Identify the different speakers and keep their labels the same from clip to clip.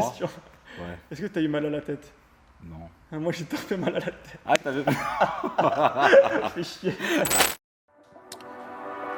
Speaker 1: froid.
Speaker 2: question.
Speaker 1: Ouais.
Speaker 2: Est-ce que tu as eu mal à la tête?
Speaker 1: Non.
Speaker 2: Moi, j'ai tant fait mal à la tête.
Speaker 1: Ah, t'avais
Speaker 2: Fais chier.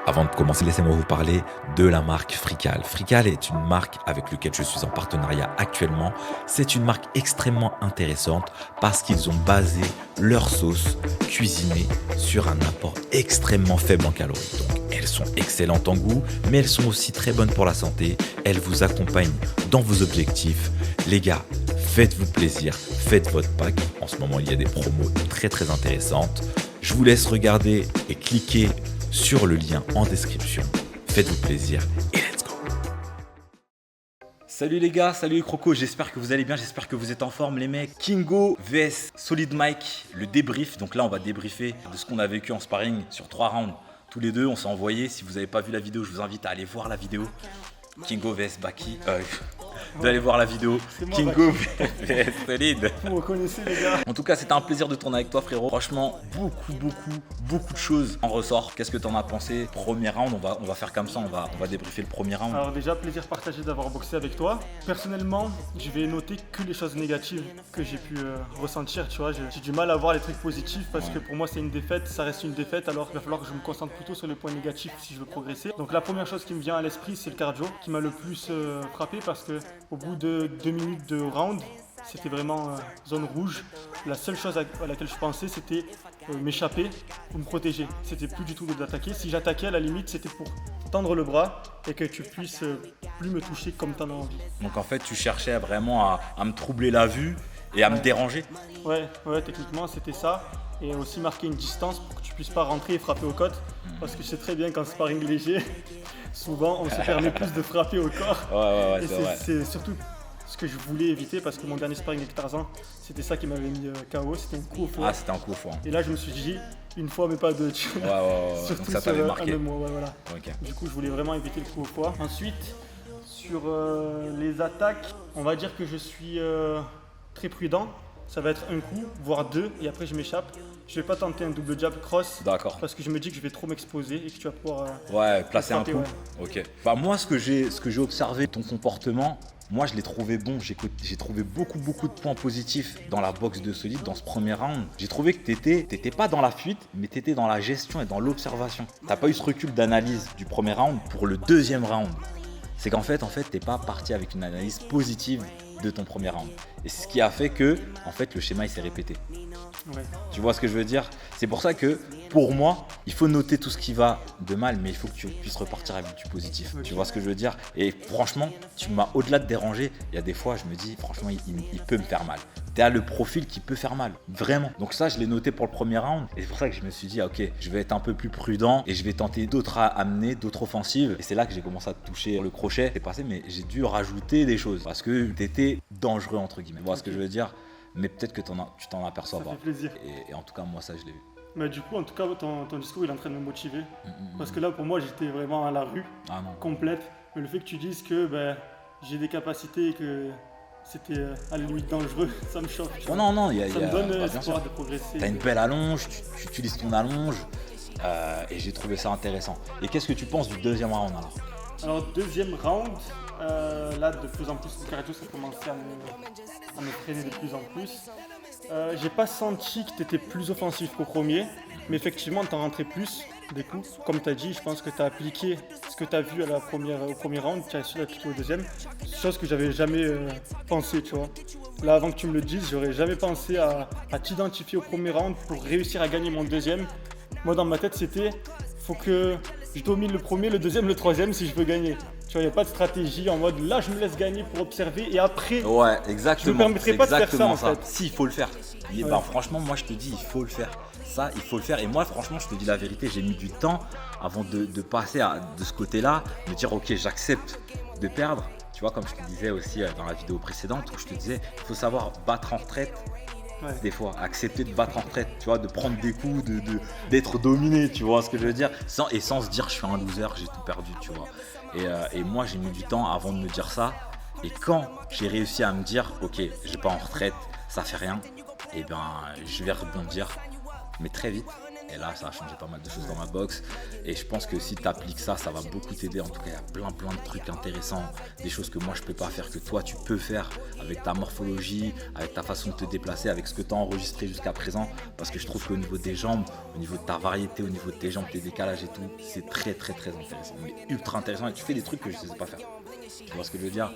Speaker 3: Avant de commencer, laissez-moi vous parler de la marque Frical. Frical est une marque avec laquelle je suis en partenariat actuellement. C'est une marque extrêmement intéressante parce qu'ils ont basé leur sauce cuisinée sur un apport extrêmement faible en calories. Donc, elles sont excellentes en goût, mais elles sont aussi très bonnes pour la santé. Elles vous accompagnent dans vos objectifs. Les gars, faites-vous plaisir, faites votre pack. En ce moment, il y a des promos très très intéressantes. Je vous laisse regarder et cliquer sur le lien en description. Faites-vous plaisir et let's go.
Speaker 1: Salut les gars, salut les crocos, j'espère que vous allez bien, j'espère que vous êtes en forme les mecs. Kingo vs Solid Mike, le débrief. Donc là on va débriefer de ce qu'on a vécu en sparring sur 3 rounds. Tous les deux, on s'est envoyé. Si vous n'avez pas vu la vidéo, je vous invite à aller voir la vidéo. Kingo vs Baki. Vous allez voir la vidéo.
Speaker 2: Moi,
Speaker 1: Kingo vs Solid.
Speaker 2: Vous reconnaissez, les gars?
Speaker 1: En tout cas, c'était un plaisir de tourner avec toi, frérot. Franchement, beaucoup de choses en ressort. Qu'est-ce que t'en as pensé? Premier round, on va faire comme ça, on va débriefer le premier round.
Speaker 2: Alors déjà, plaisir partagé d'avoir boxé avec toi. Personnellement, je vais noter que les choses négatives que j'ai pu ressentir, tu vois. J'ai du mal à voir les trucs positifs parce que pour moi c'est une défaite, ça reste une défaite, alors il va falloir que je me concentre plutôt sur les points négatifs si je veux progresser. Donc la première chose qui me vient à l'esprit, c'est le cardio qui m'a le plus frappé parce que au bout de 2 minutes de round, c'était vraiment zone rouge. La seule chose à laquelle je pensais, c'était m'échapper ou me protéger. C'était plus du tout d'attaquer. Si j'attaquais, à la limite, c'était pour tendre le bras et que tu puisses plus me toucher comme tu en as envie.
Speaker 1: Donc en fait, tu cherchais vraiment à me troubler la vue et à me déranger.
Speaker 2: Ouais, techniquement, c'était ça. Et aussi marquer une distance pour que tu puisses pas rentrer et frapper aux côtes. Parce que je sais très bien qu'en sparring léger, souvent on se permet plus de frapper au corps.
Speaker 1: Ouais,
Speaker 2: Et
Speaker 1: c'est vrai.
Speaker 2: c'est surtout ce que je voulais éviter parce que mon dernier sparring avec Tarzan, c'était ça qui m'avait mis KO, c'était un coup au foie.
Speaker 1: Ah, c'était un coup au foie.
Speaker 2: Et là, je me suis dit, une fois mais pas deux, tu vois.
Speaker 1: Ouais.
Speaker 2: Surtout
Speaker 1: Donc ça
Speaker 2: sur
Speaker 1: t'avait
Speaker 2: un
Speaker 1: marqué.
Speaker 2: même mois, ouais, voilà.
Speaker 1: Ok.
Speaker 2: Du coup, je voulais vraiment éviter le coup au foie. Ensuite, sur les attaques, on va dire que je suis très prudent. Ça va être un coup, voire deux, et après je m'échappe. Je vais pas tenter un double jab cross
Speaker 1: D'accord.
Speaker 2: parce que je me dis que je vais trop m'exposer et que tu vas pouvoir.
Speaker 1: Ouais, placer un
Speaker 2: frapper,
Speaker 1: coup.
Speaker 2: ouais.
Speaker 1: Ok. Bah moi, ce que j'ai observé de ton comportement, moi je l'ai trouvé bon. J'ai trouvé beaucoup de points positifs dans la boxe de Solid dans ce premier round. J'ai trouvé que t'étais pas dans la fuite, mais t'étais dans la gestion et dans l'observation. T'as pas eu ce recul d'analyse du premier round pour le deuxième round. C'est qu'en fait, t'es pas parti avec une analyse positive de ton premier round. Et c'est ce qui a fait que, en fait, le schéma il s'est répété.
Speaker 2: Ouais.
Speaker 1: Tu vois ce que je veux dire? C'est pour ça que, pour moi, il faut noter tout ce qui va de mal, mais il faut que tu puisses repartir avec du positif.
Speaker 2: Ok.
Speaker 1: Tu vois ce que je veux dire? Et franchement, tu m'as, au-delà de déranger, il y a des fois, je me dis, franchement, il peut me faire mal. Tu as le profil qui peut faire mal, vraiment. Donc ça, je l'ai noté pour le premier round. Et c'est pour ça que je me suis dit, ok, je vais être un peu plus prudent et je vais tenter d'autres à amener, d'autres offensives. Et c'est là que j'ai commencé à te toucher le crochet. C'est passé, mais j'ai dû rajouter des choses parce que tu étais dangereux, entre guillemets. Tu vois ce que je veux dire? Mais peut-être que tu t'en aperçois
Speaker 2: Ça
Speaker 1: pas.
Speaker 2: fait plaisir.
Speaker 1: Et en tout cas, moi, ça, je l'ai vu.
Speaker 2: Mais du coup, en tout cas, ton discours il est en train de me motiver. Parce que là, pour moi, j'étais vraiment à la rue,
Speaker 1: Ah non.
Speaker 2: complète. Mais le fait que tu dises que j'ai des capacités et que c'était à la limite dangereux, ça me choque.
Speaker 1: Oh non, il y a.
Speaker 2: Ça me donne
Speaker 1: bien
Speaker 2: espoir
Speaker 1: sûr.
Speaker 2: de progresser.
Speaker 1: T'as une belle allonge, tu utilises ton allonge. Et j'ai trouvé ça intéressant. Et qu'est-ce que tu penses du deuxième round alors?
Speaker 2: Alors, deuxième round, là, de plus en plus, le cardio, ça commençait à me freiner de plus en plus. J'ai pas senti que tu étais plus offensif qu'au premier, mais effectivement, tu en rentrais plus. Des coups, comme tu as dit, je pense que tu as appliqué ce que tu as vu au premier round, tu as su l'appliquer au deuxième. Chose que j'avais jamais pensé, tu vois. Là, avant que tu me le dises, j'aurais jamais pensé à t'identifier au premier round pour réussir à gagner mon deuxième. Moi, dans ma tête, c'était faut que je domine le premier, le deuxième, le troisième si je veux gagner. Tu vois, il n'y a pas de stratégie en mode là, je me laisse gagner pour observer et après.
Speaker 1: Ouais, exactement.
Speaker 2: Je me permettrai pas de faire ça,
Speaker 1: Exactement
Speaker 2: en fait.
Speaker 1: Si, il faut le faire. Et
Speaker 2: Ouais.
Speaker 1: ben, franchement, moi, je te dis, il faut le faire. Ça, il faut le faire. Et moi, franchement, je te dis la vérité, j'ai mis du temps avant de passer de ce côté-là, me dire, ok, j'accepte de perdre. Tu vois, comme je te disais aussi dans la vidéo précédente, où je te disais, il faut savoir battre en retraite.
Speaker 2: Ouais.
Speaker 1: Des fois, accepter de battre en retraite, tu vois, de prendre des coups, d'être dominé, tu vois ce que je veux dire, sans se dire je suis un loser, j'ai tout perdu, tu vois. Et moi, j'ai mis du temps avant de me dire ça. Et quand j'ai réussi à me dire, ok, je vais pas en retraite, ça fait rien, et ben, je vais rebondir, mais très vite. Et là, ça a changé pas mal de choses dans ma boxe. Et je pense que si tu appliques ça, ça va beaucoup t'aider. En tout cas, il y a plein de trucs intéressants. Des choses que moi, je peux pas faire, que toi, tu peux faire avec ta morphologie, avec ta façon de te déplacer, avec ce que tu as enregistré jusqu'à présent. Parce que je trouve qu'au niveau des jambes, au niveau de ta variété, au niveau de tes jambes, tes décalages et tout, c'est très intéressant. Mais ultra intéressant et tu fais des trucs que je ne sais pas faire. Tu vois ce que je veux dire?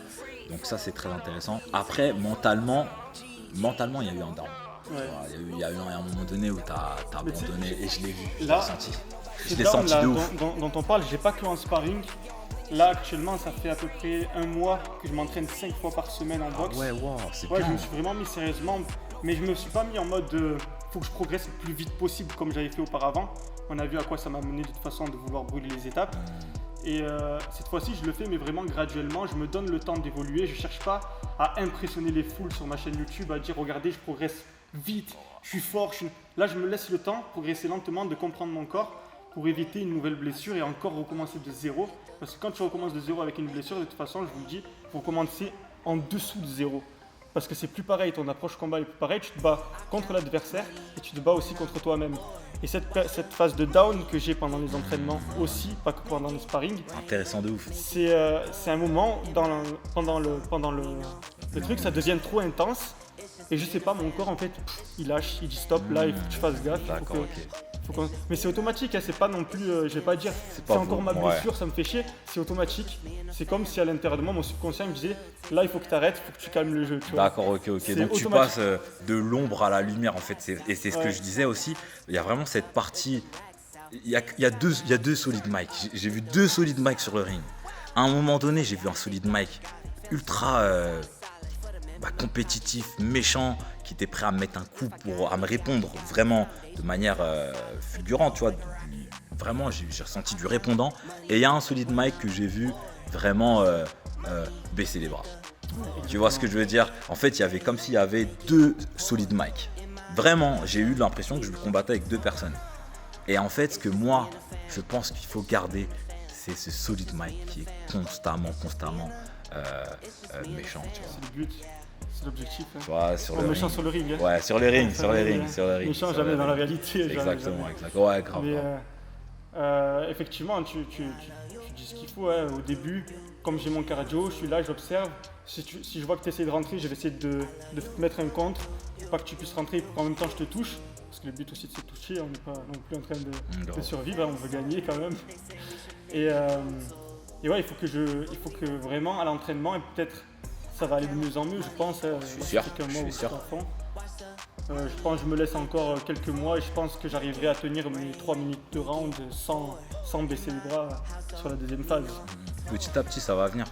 Speaker 1: Donc ça, c'est très intéressant. Après, mentalement, il y a eu un down.
Speaker 2: Ouais.
Speaker 1: Il y a eu un moment donné où tu as abandonné et je l'ai vu, je l'ai
Speaker 2: Là,
Speaker 1: ressenti. Je
Speaker 2: Ce
Speaker 1: l'ai
Speaker 2: down
Speaker 1: senti
Speaker 2: là,
Speaker 1: de ouf.
Speaker 2: dont on parle, j'ai pas que en sparring. Là actuellement, ça fait à peu près un mois que je m'entraîne 5 fois par semaine en boxe.
Speaker 1: Ouais, wow, c'est
Speaker 2: Ouais,
Speaker 1: bien.
Speaker 2: je me suis vraiment mis sérieusement, mais je me suis pas mis en mode faut que je progresse le plus vite possible comme j'avais fait auparavant. On a vu à quoi ça m'a mené de toute façon de vouloir brûler les étapes. Et cette fois-ci, je le fais, mais vraiment graduellement. Je me donne le temps d'évoluer. Je cherche pas à impressionner les foules sur ma chaîne YouTube, à dire regardez, je progresse vite, je suis fort. Là, je me laisse le temps, progresser lentement, de comprendre mon corps pour éviter une nouvelle blessure et encore recommencer de zéro. Parce que quand tu recommences de zéro avec une blessure, de toute façon, je vous le dis, il faut commencer en dessous de zéro. Parce que c'est plus pareil, ton approche combat est plus pareil, tu te bats contre l'adversaire et tu te bats aussi contre toi-même. Et cette phase de down que j'ai pendant les entraînements aussi, pas que pendant les sparring,
Speaker 1: Intéressant de ouf.
Speaker 2: c'est un moment pendant le truc, ça devient trop intense. Et je sais pas, mon corps en fait, il lâche, il dit stop, là il faut que tu fasses gaffe.
Speaker 1: D'accord, ok.
Speaker 2: Mais c'est automatique, hein, c'est pas non plus, je vais pas dire, c'est
Speaker 1: pas
Speaker 2: encore
Speaker 1: vous,
Speaker 2: ma
Speaker 1: ouais.
Speaker 2: blessure, ça me fait chier, c'est automatique. C'est comme si à l'intérieur de moi, mon subconscient me disait, là il faut que tu arrêtes, il faut que tu calmes le jeu. Tu vois.
Speaker 1: D'accord, ok.
Speaker 2: C'est
Speaker 1: Donc tu
Speaker 2: automatique.
Speaker 1: passes de l'ombre à la lumière en fait. Et c'est ce que
Speaker 2: Ouais.
Speaker 1: je disais aussi. Il y a vraiment cette partie. Il y a deux Solid Mike. J'ai vu 2 Solid Mike sur le ring. À un moment donné, j'ai vu un Solid Mike ultra compétitif, méchant, qui était prêt à me mettre un coup à me répondre vraiment de manière fulgurante, tu vois. Vraiment, j'ai ressenti du répondant. Et il y a un Solid Mike que j'ai vu vraiment baisser les bras. Tu vois ce que je veux dire? En fait, il y avait comme s'il y avait 2 Solid Mike. Vraiment, j'ai eu l'impression que je combattais avec 2 personnes. Et en fait, ce que moi, je pense qu'il faut garder, c'est ce Solid Mike qui est constamment méchant, tu vois.
Speaker 2: C'est le but, c'est l'objectif. Hein.
Speaker 1: Tu vois, sur le
Speaker 2: Méchant
Speaker 1: ring.
Speaker 2: sur le ring. Hein.
Speaker 1: Ouais, sur les rings, sur les
Speaker 2: hein.
Speaker 1: rings, sur les rings.
Speaker 2: Méchant
Speaker 1: sur
Speaker 2: jamais
Speaker 1: les
Speaker 2: dans la
Speaker 1: rings.
Speaker 2: réalité. jamais,
Speaker 1: Exactement,
Speaker 2: jamais.
Speaker 1: exactement. Ouais, grave.
Speaker 2: Mais
Speaker 1: grave.
Speaker 2: effectivement, tu dis ce qu'il faut. Hein. Au début, comme j'ai mon cardio, je suis là, j'observe. Si je vois que tu essaies de rentrer, je vais essayer de te mettre un contre. Pour pas que tu puisses rentrer, pour qu'en même temps je te touche. Parce que le but aussi de se toucher, on n'est pas non plus en train de survivre, hein, on veut gagner quand même. Et ouais, il faut que vraiment à l'entraînement, et peut-être ça va aller de mieux en mieux, je pense.
Speaker 1: Je suis sûr,
Speaker 2: Je
Speaker 1: je suis sûr.
Speaker 2: Je pense que je me laisse encore quelques mois et je pense que j'arriverai à tenir mes 3 minutes de round sans baisser les bras sur la deuxième phase.
Speaker 1: Petit à petit, ça va venir.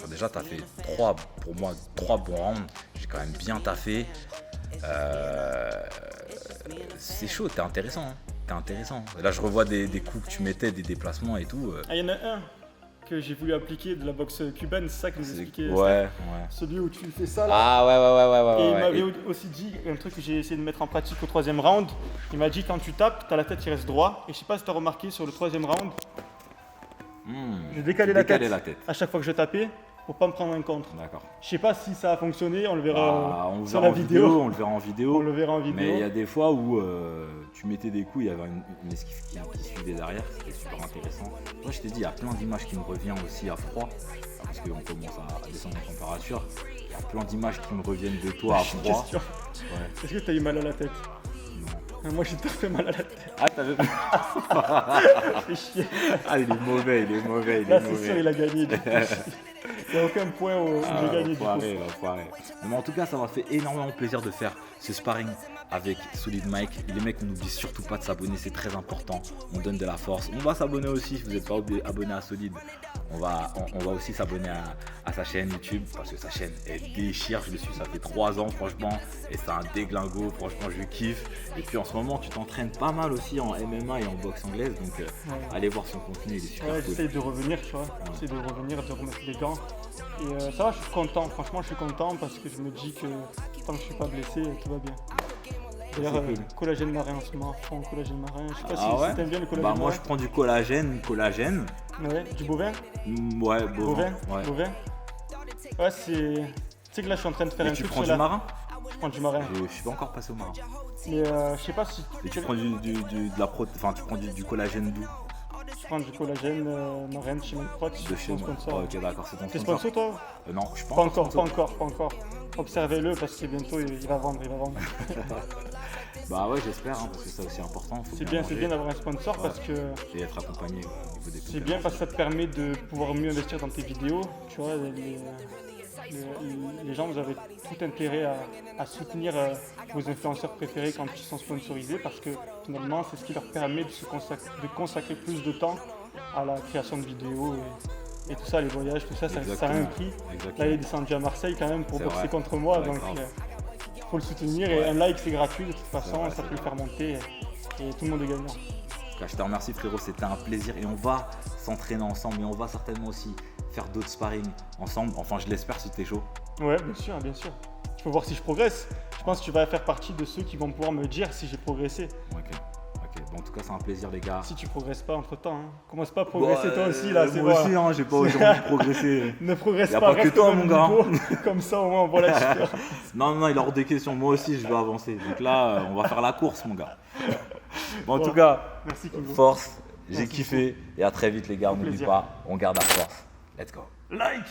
Speaker 1: Déjà, tu as fait 3 bons rounds. J'ai quand même bien taffé. C'est chaud, t'es intéressant. Hein. T'es intéressant. Là, je revois des coups que tu mettais, des déplacements et tout.
Speaker 2: Ah, il y en a un que j'ai voulu appliquer de la boxe cubaine, c'est ça que nous expliquait.
Speaker 1: Ouais.
Speaker 2: Celui où tu fais ça là.
Speaker 1: Ah ouais.
Speaker 2: Et il m'avait aussi dit un truc que j'ai essayé de mettre en pratique au 3e round. Il m'a dit quand tu tapes, t'as la tête qui reste droit. Et je sais pas si t'as remarqué sur le 3e round, j'ai décalé la tête à chaque fois que je tapais pour pas me prendre un contre.
Speaker 1: D'accord.
Speaker 2: Je sais pas si ça a fonctionné, on le verra
Speaker 1: On le
Speaker 2: sur
Speaker 1: verra
Speaker 2: la
Speaker 1: en
Speaker 2: vidéo.
Speaker 1: On le verra en vidéo.
Speaker 2: On le verra en vidéo.
Speaker 1: Mais il y a des fois où tu mettais des coups, il y avait une esquive qui suivait derrière, c'était super intéressant. Moi je t'ai dit, il y a plein d'images qui me reviennent aussi à froid, parce qu'on commence à descendre en température. Il y a plein d'images qui me reviennent de toi à froid.
Speaker 2: Question.
Speaker 1: Ouais.
Speaker 2: Est-ce que t'as eu mal à la tête?
Speaker 1: Non.
Speaker 2: Moi j'ai fait mal à la tête.
Speaker 1: Ah t'avais
Speaker 2: C'est chier.
Speaker 1: Ah il est mauvais.
Speaker 2: Là c'est sûr il a gagné. Du coup. Il n'y a aucun point où j'ai gagné du coup.
Speaker 1: L'enfoiré. Mais en tout cas, ça m'a fait énormément plaisir de faire ce sparring avec Solid Mike. Les mecs, on n'oublie surtout pas de s'abonner, c'est très important. On donne de la force. On va s'abonner aussi si vous n'êtes pas abonné à Solid. On va aussi s'abonner à sa chaîne YouTube parce que sa chaîne elle déchire. Je le suis, ça fait 3 ans franchement et c'est un déglingo. Franchement, je kiffe. Et puis en ce moment, tu t'entraînes pas mal aussi en MMA et en boxe anglaise. Donc allez voir son contenu, il est super cool.
Speaker 2: J'essaie de revenir, tu vois. J'essaie de revenir, de remettre les gants. Et ça va, je suis content. Franchement, je suis content parce que je me dis que tant que je suis pas blessé, tout va bien. D'ailleurs,
Speaker 1: cool.
Speaker 2: collagène marin en ce moment, fond collagène marin. Je sais pas
Speaker 1: Ah ouais.
Speaker 2: si t'aimes bien le collagène
Speaker 1: Bah
Speaker 2: marin.
Speaker 1: moi je prends du collagène.
Speaker 2: Ouais, du bovin.
Speaker 1: Ouais, bovin. Ouais.
Speaker 2: Bovin. Ouais, c'est. Tu sais que là, je suis en train de faire
Speaker 1: Et
Speaker 2: un
Speaker 1: tu
Speaker 2: truc
Speaker 1: prends
Speaker 2: sur
Speaker 1: du marin?
Speaker 2: Je prends du marin.
Speaker 1: Je suis pas encore passé au marin.
Speaker 2: Mais je sais pas si.
Speaker 1: Et tu prends de la protéine, enfin tu prends du collagène d'où?
Speaker 2: Je prends du collagène marin de chez Melprot.
Speaker 1: De chez moi.
Speaker 2: sponsor.
Speaker 1: Oh, ok d'accord, c'est ton
Speaker 2: T'es
Speaker 1: sponsor.
Speaker 2: sponsor toi?
Speaker 1: Non, je suis pas
Speaker 2: Pas
Speaker 1: encore
Speaker 2: encore,
Speaker 1: sponsor.
Speaker 2: pas encore. observez-le parce que bientôt il va vendre.
Speaker 1: Bah ouais, j'espère, hein, parce que c'est aussi important. Faut
Speaker 2: C'est bien
Speaker 1: manger.
Speaker 2: d'avoir un sponsor parce que
Speaker 1: Et être accompagné au niveau des
Speaker 2: c'est bien parce que ça te permet de pouvoir mieux investir dans tes vidéos. Tu vois, les gens, vous avez tout intérêt à soutenir vos influenceurs préférés quand ils sont sponsorisés parce que finalement, c'est ce qui leur permet de consacrer plus de temps à la création de vidéos et tout ça, les voyages, tout ça, ça a un prix.
Speaker 1: Exactement.
Speaker 2: Là, il est descendu à Marseille quand même pour
Speaker 1: C'est
Speaker 2: boxer
Speaker 1: vrai.
Speaker 2: contre moi,
Speaker 1: Ouais,
Speaker 2: donc
Speaker 1: grave.
Speaker 2: il faut le soutenir. Et un like, c'est gratuit de toute façon,
Speaker 1: vrai,
Speaker 2: ça
Speaker 1: c'est
Speaker 2: peut le faire monter et tout le monde est gagnant.
Speaker 1: Je te remercie frérot, c'était un plaisir et on va s'entraîner ensemble, mais on va certainement aussi faire d'autres sparring ensemble. Enfin, je l'espère si t'es chaud.
Speaker 2: Ouais, bien sûr, bien sûr. Il faut voir si je progresse. Je pense que tu vas faire partie de ceux qui vont pouvoir me dire si j'ai progressé.
Speaker 1: Ok. Bon, en tout cas, c'est un plaisir les gars.
Speaker 2: Si tu progresses pas entre temps, commence pas à progresser toi aussi là, c'est
Speaker 1: moi
Speaker 2: bon.
Speaker 1: aussi, hein, j'ai pas envie de progresser.
Speaker 2: Ne progresse
Speaker 1: Y a
Speaker 2: pas,
Speaker 1: pas que
Speaker 2: reste
Speaker 1: toi,
Speaker 2: au même
Speaker 1: mon gars.
Speaker 2: niveau. Comme ça au moins on voit la différence.
Speaker 1: Non, il est hors des questions. Moi aussi, je vais avancer. Donc là, on va faire la course, mon gars. Bon, en
Speaker 2: Bon,
Speaker 1: tout cas,
Speaker 2: merci Kingo.
Speaker 1: force. J'ai
Speaker 2: Merci
Speaker 1: kiffé. Et à très vite, les gars.
Speaker 2: Au
Speaker 1: N'oublie
Speaker 2: plaisir.
Speaker 1: pas, on garde la force. Let's go.
Speaker 2: Like.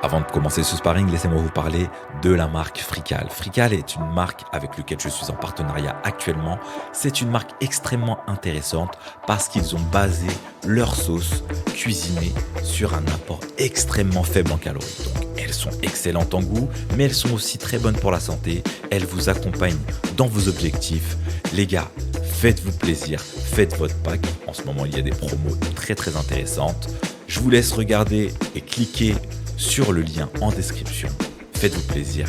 Speaker 3: Avant de commencer ce sparring, laissez-moi vous parler de la marque Frical. Frical est une marque avec laquelle je suis en partenariat actuellement. C'est une marque extrêmement intéressante parce qu'ils ont basé leur sauce cuisinée sur un apport extrêmement faible en calories. Donc, elles sont excellentes en goût, mais elles sont aussi très bonnes pour la santé. Elles vous accompagnent dans vos objectifs. Les gars, faites-vous plaisir, faites votre pack. En ce moment, il y a des promos très très intéressantes. Je vous laisse regarder et cliquer sur le lien en description. Faites-vous plaisir